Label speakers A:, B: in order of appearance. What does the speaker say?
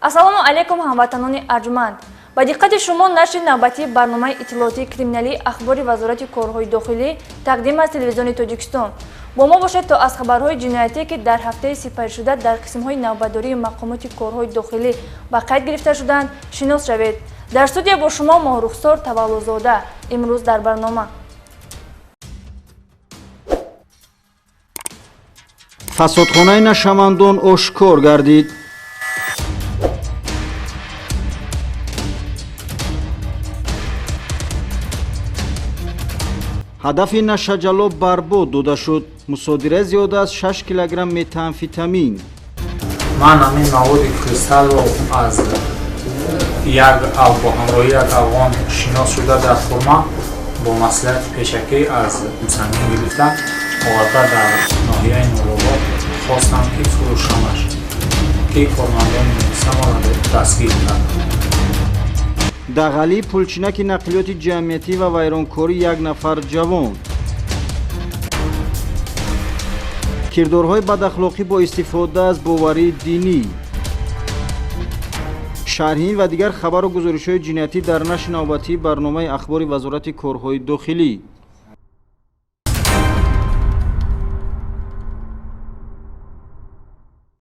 A: ассалому алейкум ҳамватанони арҷуманд. ба диққати шумо нашри навбатии барномаи иттилоотии криминалии ахбори вазорати корҳои дохилӣ тақдим аз телевизиони Тоҷикистон. бо мо бошед то аз хабарҳои ҷиноятие ки дар ҳафтаи сипаришуда дар қисмҳои навбатдории мақомоти корҳои дохилӣ ба қайд гирифта шуданд шинос шавед. дар студия бо шумо Моҳрухсор Таваллузода. имрӯз дар барнома
B: фасодхонаи нашавандон ошкор гардид. ҳадафи нашаҷалоб барбод дода шуд. мусодираи зиёда аз 6 килограмм метамфетамин.
C: ман ҳамин маводи кристаллро аз бо ҳамроҳии як афғон шинос шуда дар хурма бо маслиҳати пешакӣ аз мусаннин гирифта оварда дар ноҳияи Нуробод хостам ки фурӯшамаш ки кормандони муҳисамро дастгир карданд.
B: дағалии пулчинаки нақлиёти ҷамъиятӣ ва вайронкории як нафар ҷавон. кирдорҳои бадахлоқӣ бо истифода аз боварии динӣ. шарҳин ва дигар хабару гузоришҳои ҷиноятӣ дар нашри навбатии барномаи ахбори вазорати корҳои дохилӣ.